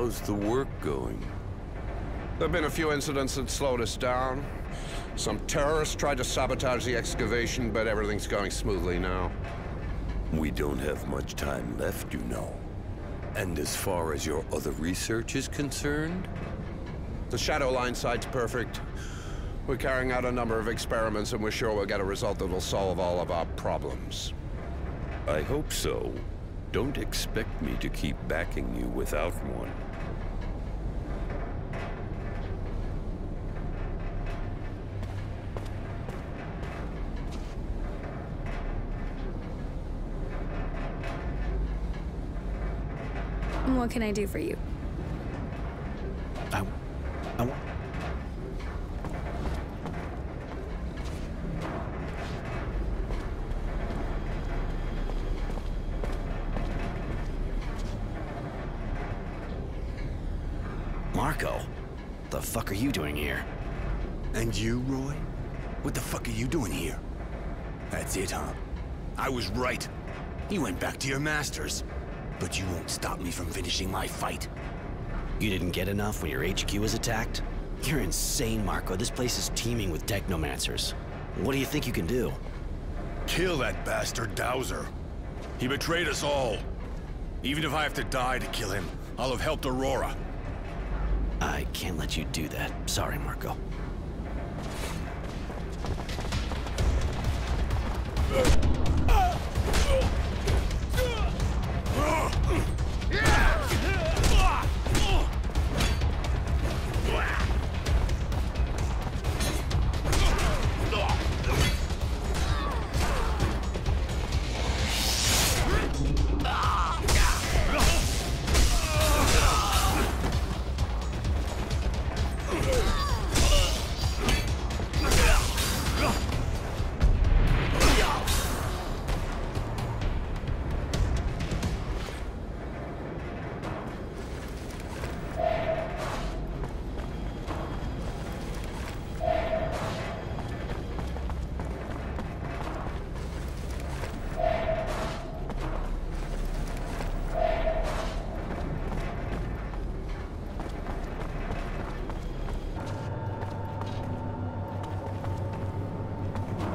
How's the work going? There have been a few incidents that slowed us down. Some terrorists tried to sabotage the excavation, but everything's going smoothly now. We don't have much time left, you know. And as far as your other research is concerned? The Shadow Line site's perfect. We're carrying out a number of experiments, and we're sure we'll get a result that will solve all of our problems. I hope so. Don't expect me to keep backing you without one. What can I do for you? I want... Marco, the fuck are you doing here? And you, Roy? What the fuck are you doing here? That's it, huh? I was right. You went back to your masters. But you won't stop me from finishing my fight. You didn't get enough when your HQ was attacked? You're insane, Marco. This place is teeming with technomancers. What do you think you can do? Kill that bastard Dowser. He betrayed us all. Even if I have to die to kill him, I'll have helped Aurora. I can't let you do that. Sorry, Marco.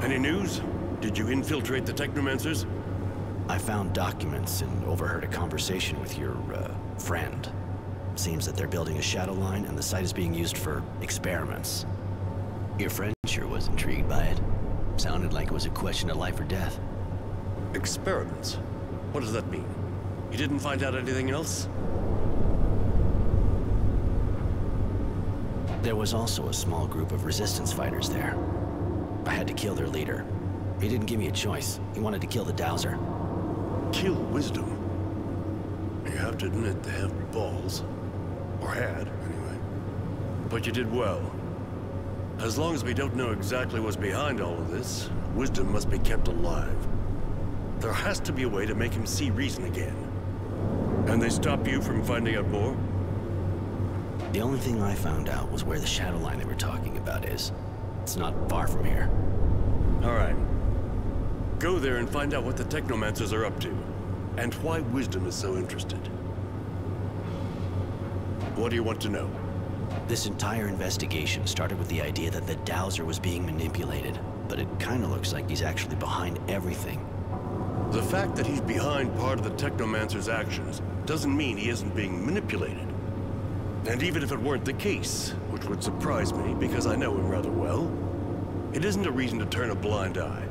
Any news? Did you infiltrate the Technomancers? I found documents and overheard a conversation with your, friend. Seems that they're building a shadow line and the site is being used for experiments. Your friend sure was intrigued by it. Sounded like it was a question of life or death. Experiments? What does that mean? You didn't find out anything else? There was also a small group of resistance fighters there. I had to kill their leader. He didn't give me a choice. He wanted to kill the Dowser. Kill Wisdom? You have to admit they have balls. Or had, anyway. But you did well. As long as we don't know exactly what's behind all of this, Wisdom must be kept alive. There has to be a way to make him see reason again. And they stop you from finding out more? The only thing I found out was where the shadow line they were talking about is. It's not far from here. All right. Go there and find out what the Technomancers are up to, and why Wisdom is so interested. What do you want to know? This entire investigation started with the idea that the Dowser was being manipulated, but it kinda looks like he's actually behind everything. The fact that he's behind part of the Technomancer's actions doesn't mean he isn't being manipulated. And even if it weren't the case, which would surprise me because I know him rather well, it isn't a reason to turn a blind eye.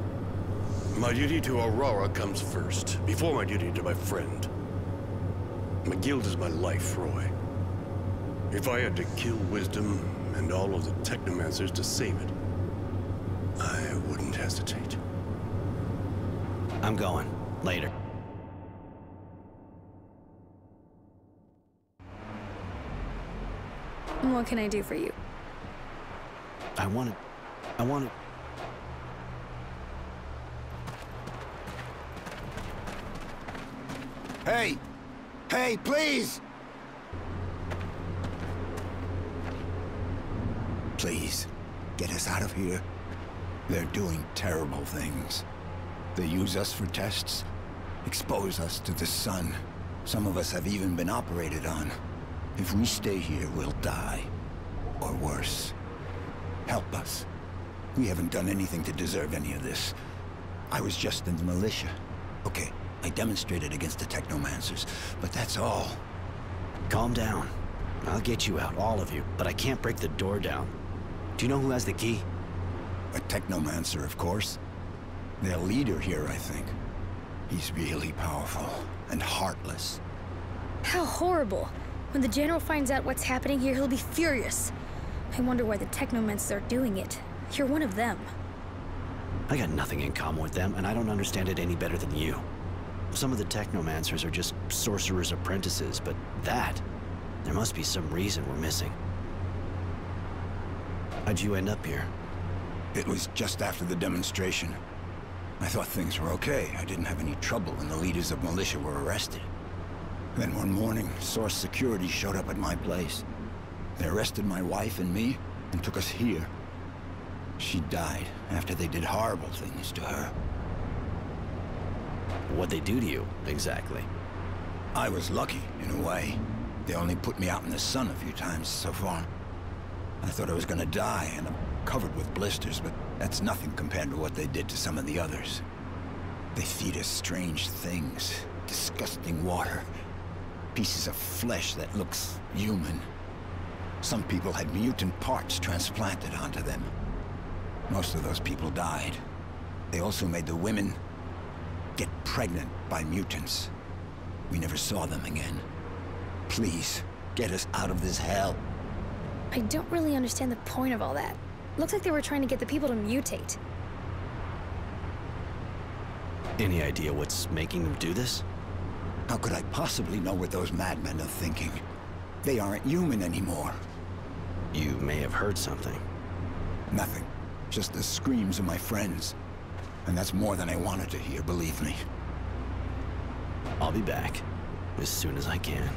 My duty to Aurora comes first, before my duty to my friend. My guild is my life, Roy. If I had to kill Wisdom and all of the Technomancers to save it, I wouldn't hesitate. I'm going. Later. What can I do for you? I want to... Hey! Hey, please! Please, get us out of here. They're doing terrible things. They use us for tests, expose us to the sun. Some of us have even been operated on. If we stay here, we'll die. Or worse. Help us. We haven't done anything to deserve any of this. I was just in the militia. Okay, I demonstrated against the Technomancers, but that's all. Calm down. I'll get you out, all of you, but I can't break the door down. Do you know who has the key? A Technomancer, of course. Their leader here, I think. He's really powerful and heartless. How horrible. When the General finds out what's happening here, he'll be furious. I wonder why the Technomancers are doing it. You're one of them. I got nothing in common with them, and I don't understand it any better than you. Some of the Technomancers are just sorcerers' apprentices, but that... there must be some reason we're missing. How'd you end up here? It was just after the demonstration. I thought things were okay. I didn't have any trouble when the leaders of militia were arrested. Then one morning, Source Security showed up at my place. They arrested my wife and me, and took us here. She died after they did horrible things to her. What'd they do to you, exactly? I was lucky, in a way. They only put me out in the sun a few times so far. I thought I was gonna die, and I'm covered with blisters, but that's nothing compared to what they did to some of the others. They feed us strange things, disgusting water, pieces of flesh that looks human. Some people had mutant parts transplanted onto them. Most of those people died. They also made the women get pregnant by mutants. We never saw them again. Please, get us out of this hell. I don't really understand the point of all that. Looks like they were trying to get the people to mutate. Any idea what's making them do this? How could I possibly know what those madmen are thinking? They aren't human anymore. You may have heard something. Nothing. Just the screams of my friends. And that's more than I wanted to hear, believe me. I'll be back as soon as I can.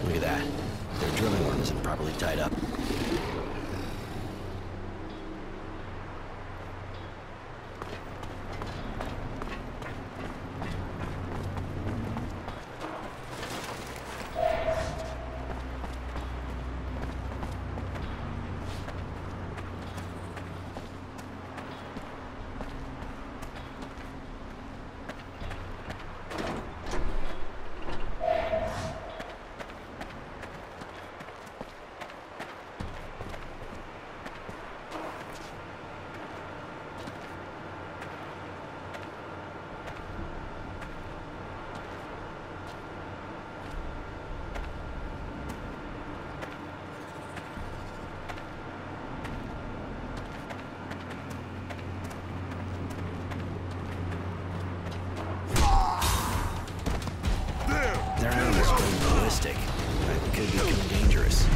Look at that. Their drilling worm isn't properly tied up. Their animals go ballistic. That could become dangerous.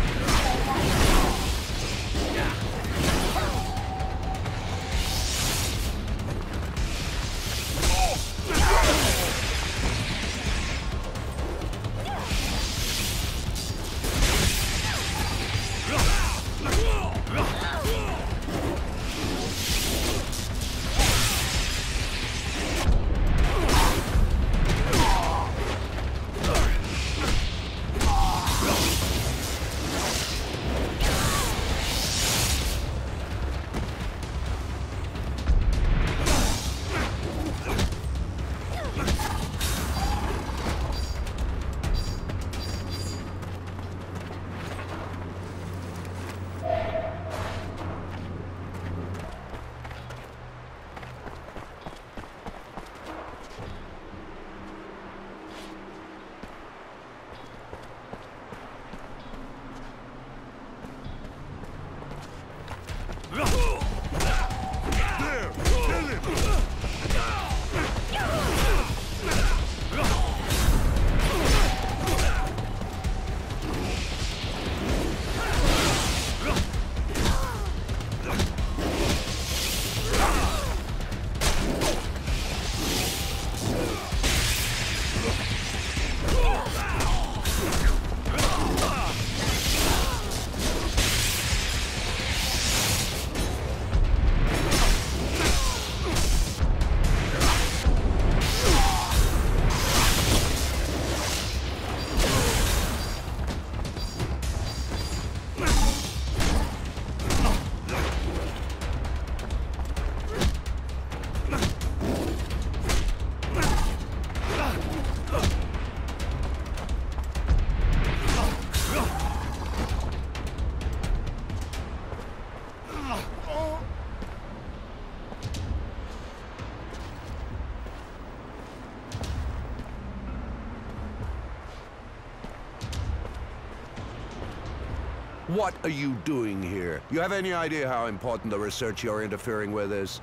What are you doing here? You have any idea how important the research you're interfering with is?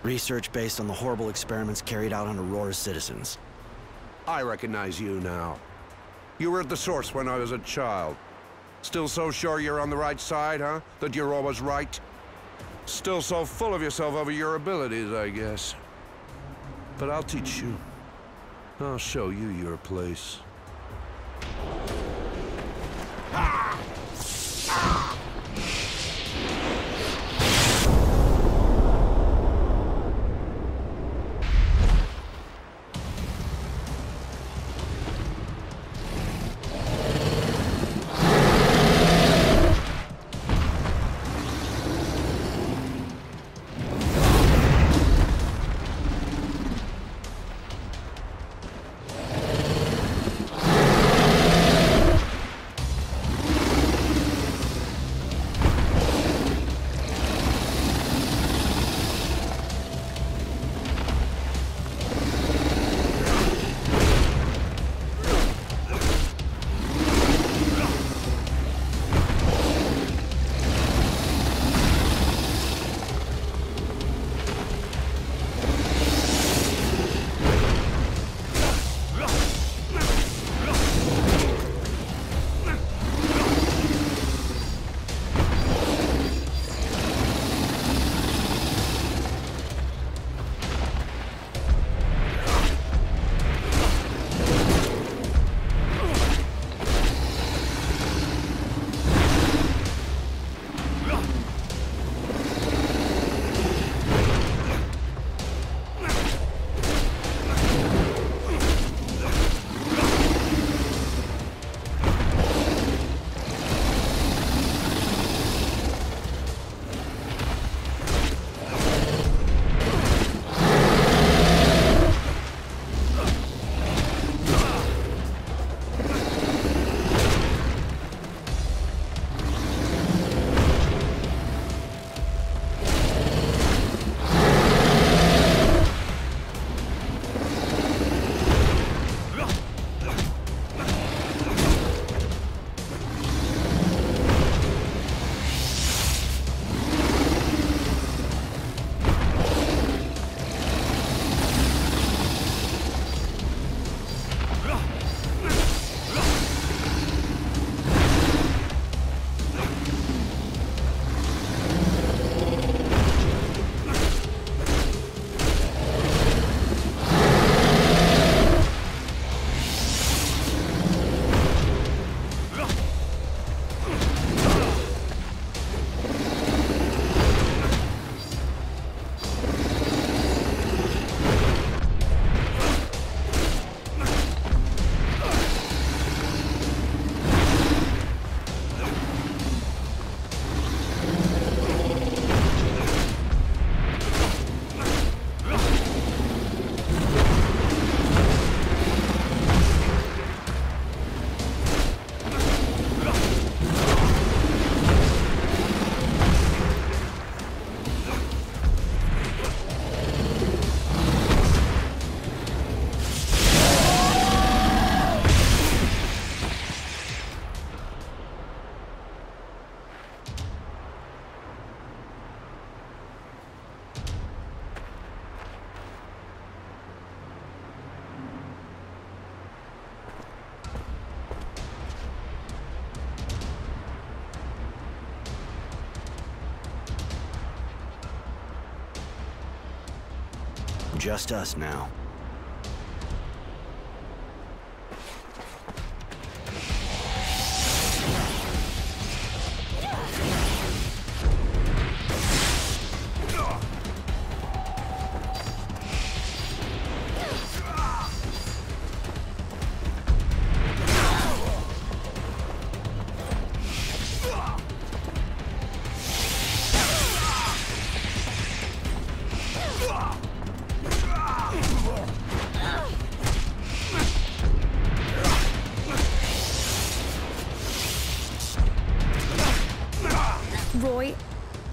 Research based on the horrible experiments carried out on Aurora's citizens. I recognize you now. You were at the source when I was a child. Still so sure you're on the right side, huh? That you're always right? Still so full of yourself over your abilities, I guess. But I'll teach you. I'll show you your place. Just us now.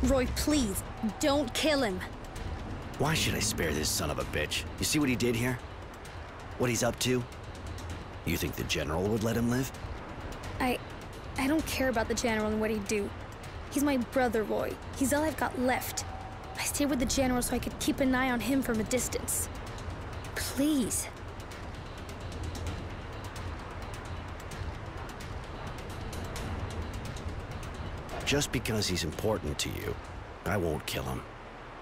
Roy, please, don't kill him. Why should I spare this son of a bitch? You see what he did here? What he's up to? You think the General would let him live? I don't care about the General and what he'd do. He's my brother, Roy. He's all I've got left. I stayed with the General so I could keep an eye on him from a distance. Please. Just because he's important to you, I won't kill him.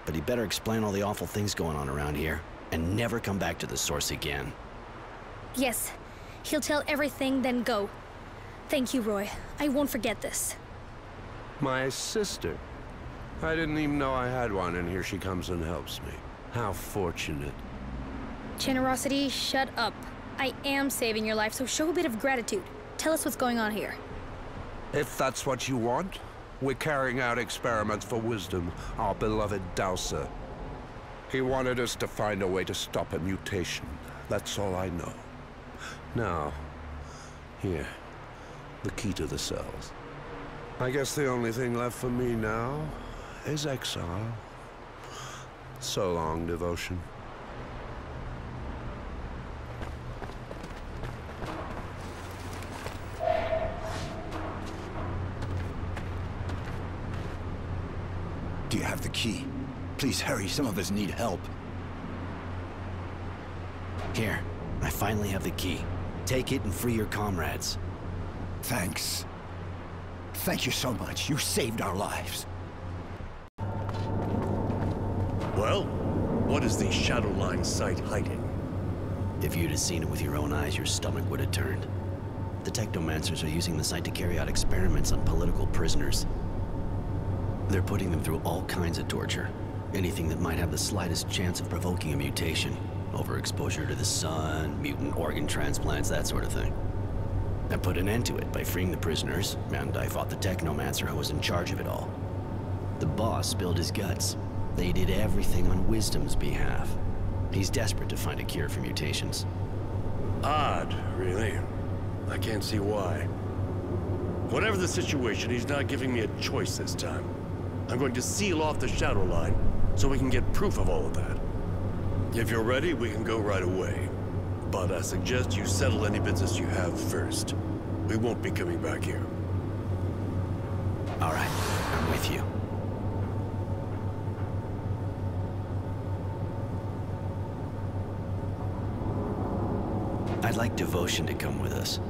But he better explain all the awful things going on around here, and never come back to the Source again. Yes. He'll tell everything, then go. Thank you, Roy. I won't forget this. My sister. I didn't even know I had one, and here she comes and helps me. How fortunate. Generosity, shut up. I am saving your life, so show a bit of gratitude. Tell us what's going on here. If that's what you want, we're carrying out experiments for Wisdom, our beloved Dowser. He wanted us to find a way to stop a mutation. That's all I know. Now, here, the key to the cells. I guess the only thing left for me now is exile. So long, Devotion. Do you have the key? Please hurry, some of us need help. Here, I finally have the key. Take it and free your comrades. Thanks. Thank you so much. You saved our lives. Well, what is the Shadowline site hiding? If you'd have seen it with your own eyes, your stomach would have turned. The Technomancers are using the site to carry out experiments on political prisoners. They're putting them through all kinds of torture. Anything that might have the slightest chance of provoking a mutation. Overexposure to the sun, mutant organ transplants, that sort of thing. I put an end to it by freeing the prisoners, and I fought the Technomancer who was in charge of it all. The boss spilled his guts. They did everything on Wisdom's behalf. He's desperate to find a cure for mutations. Odd, really. I can't see why. Whatever the situation, he's not giving me a choice this time. I'm going to seal off the Shadowline so we can get proof of all of that. If you're ready, we can go right away. But I suggest you settle any business you have first. We won't be coming back here. All right, I'm with you. I'd like Devotion to come with us.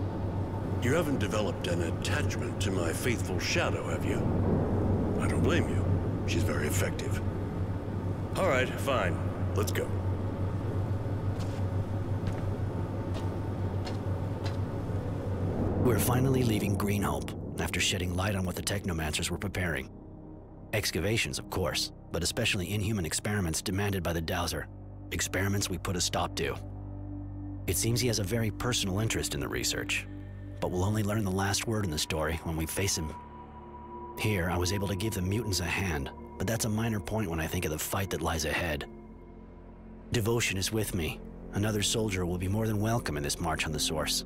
You haven't developed an attachment to my faithful Shadow, have you? I don't blame you. She's very effective. All right, fine. Let's go. We're finally leaving Green Hope, after shedding light on what the Technomancers were preparing. Excavations, of course, but especially inhuman experiments demanded by the Dowser. Experiments we put a stop to. It seems he has a very personal interest in the research, but we'll only learn the last word in the story when we face him. Here, I was able to give the mutants a hand, but that's a minor point when I think of the fight that lies ahead. Devotion is with me. Another soldier will be more than welcome in this march on the Source.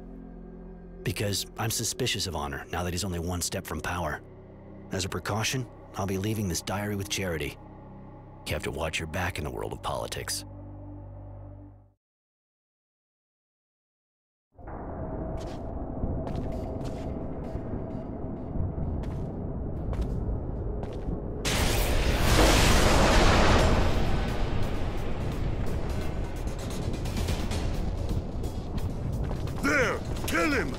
Because I'm suspicious of Honor now that he's only one step from power. As a precaution, I'll be leaving this diary with Charity. You have to watch your back in the world of politics. There! Kill him!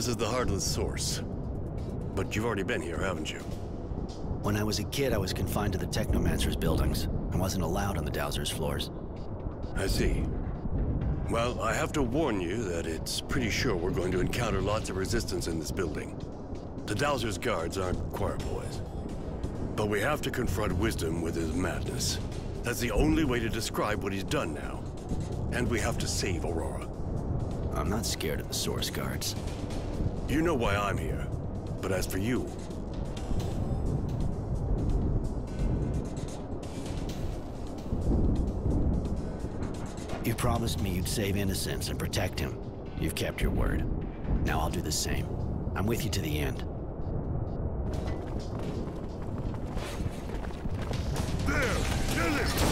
This is the Heartless Source. But you've already been here, haven't you? When I was a kid, I was confined to the Technomancer's buildings. I wasn't allowed on the Dowser's floors. I see. Well, I have to warn you that it's pretty sure we're going to encounter lots of resistance in this building. The Dowser's guards aren't choir boys. But we have to confront Wisdom with his madness. That's the only way to describe what he's done now. And we have to save Aurora. I'm not scared of the Source guards. You know why I'm here. But as for you... You promised me you'd save Innocence and protect him. You've kept your word. Now I'll do the same. I'm with you to the end. There! Kill him!